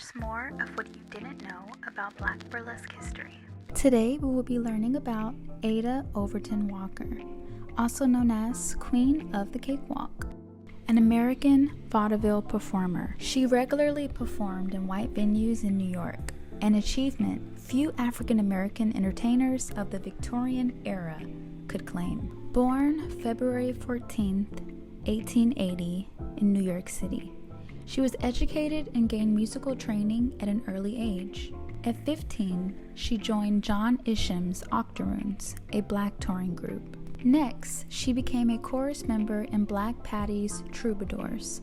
Here's more of what you didn't know about Black burlesque history. Today we will be learning about Aida Overton Walker, also known as Queen of the Cakewalk, an American vaudeville performer. She regularly performed in white venues in New York, an achievement few African American entertainers of the Victorian era could claim. Born February 14, 1880 in New York City, she was educated and gained musical training at an early age. At 15, she joined John Isham's Octoroons, a black touring group. Next, she became a chorus member in Black Patty's Troubadours.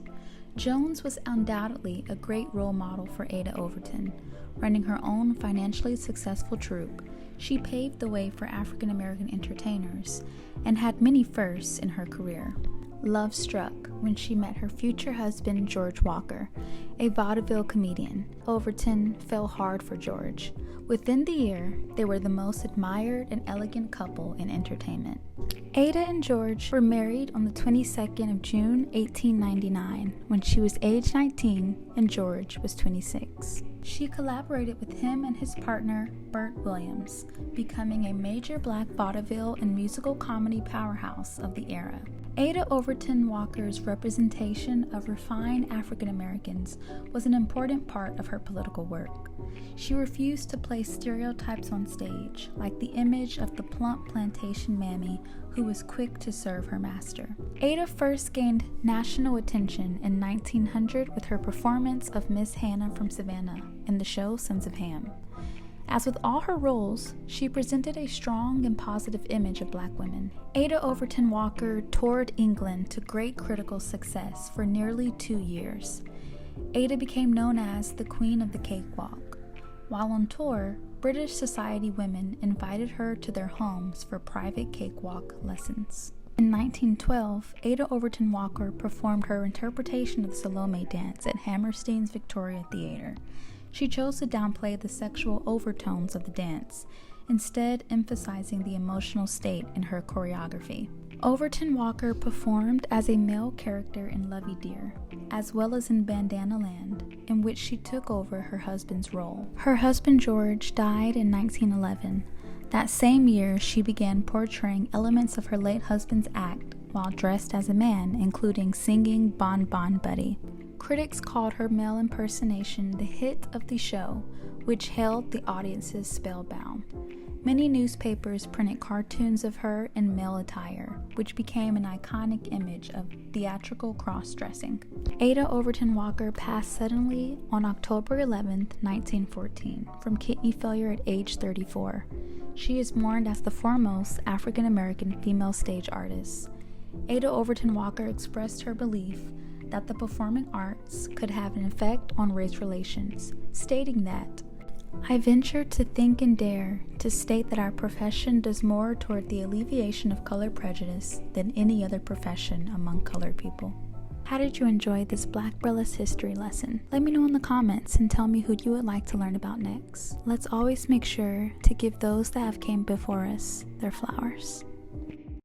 Jones was undoubtedly a great role model for Aida Overton. Running her own financially successful troupe, she paved the way for African American entertainers and had many firsts in her career. Love struck when she met her future husband, George Walker, a vaudeville comedian. Overton fell hard for George. Within the year, they were the most admired and elegant couple in entertainment. Aida and George were married on the 22nd of June, 1899, when she was age 19 and George was 26. She collaborated with him and his partner, Burt Williams, becoming a major black vaudeville and musical comedy powerhouse of the era. Aida Overton Walker's representation of refined African Americans was an important part of her political work. She refused to place stereotypes on stage, like the image of the plump plantation mammy who was quick to serve her master. Aida first gained national attention in 1900 with her performance of Miss Hannah from Savannah in the show Sons of Ham. As with all her roles, she presented a strong and positive image of black women. Aida Overton Walker toured England to great critical success for nearly 2 years. Aida became known as the Queen of the Cakewalk. While on tour, British society women invited her to their homes for private cakewalk lessons. In 1912, Aida Overton Walker performed her interpretation of the Salome dance at Hammerstein's Victoria Theatre. She chose to downplay the sexual overtones of the dance, instead emphasizing the emotional state in her choreography. Overton Walker performed as a male character in Lovey Dear, as well as in Bandana Land, in which she took over her husband's role. Her husband George died in 1911. That same year, she began portraying elements of her late husband's act while dressed as a man, including singing Bon Bon Buddy. Critics called her male impersonation the hit of the show, which held the audiences spellbound. Many newspapers printed cartoons of her in male attire, which became an iconic image of theatrical cross-dressing. Aida Overton Walker passed suddenly on October 11, 1914, from kidney failure at age 34. She is mourned as the foremost African American female stage artist. Aida Overton Walker expressed her belief that the performing arts could have an effect on race relations, stating that, "I venture to think and dare to state that our profession does more toward the alleviation of color prejudice than any other profession among colored people." How did you enjoy this Black burlesque history lesson? Let me know in the comments and tell me who you would like to learn about next. Let's always make sure to give those that have came before us their flowers.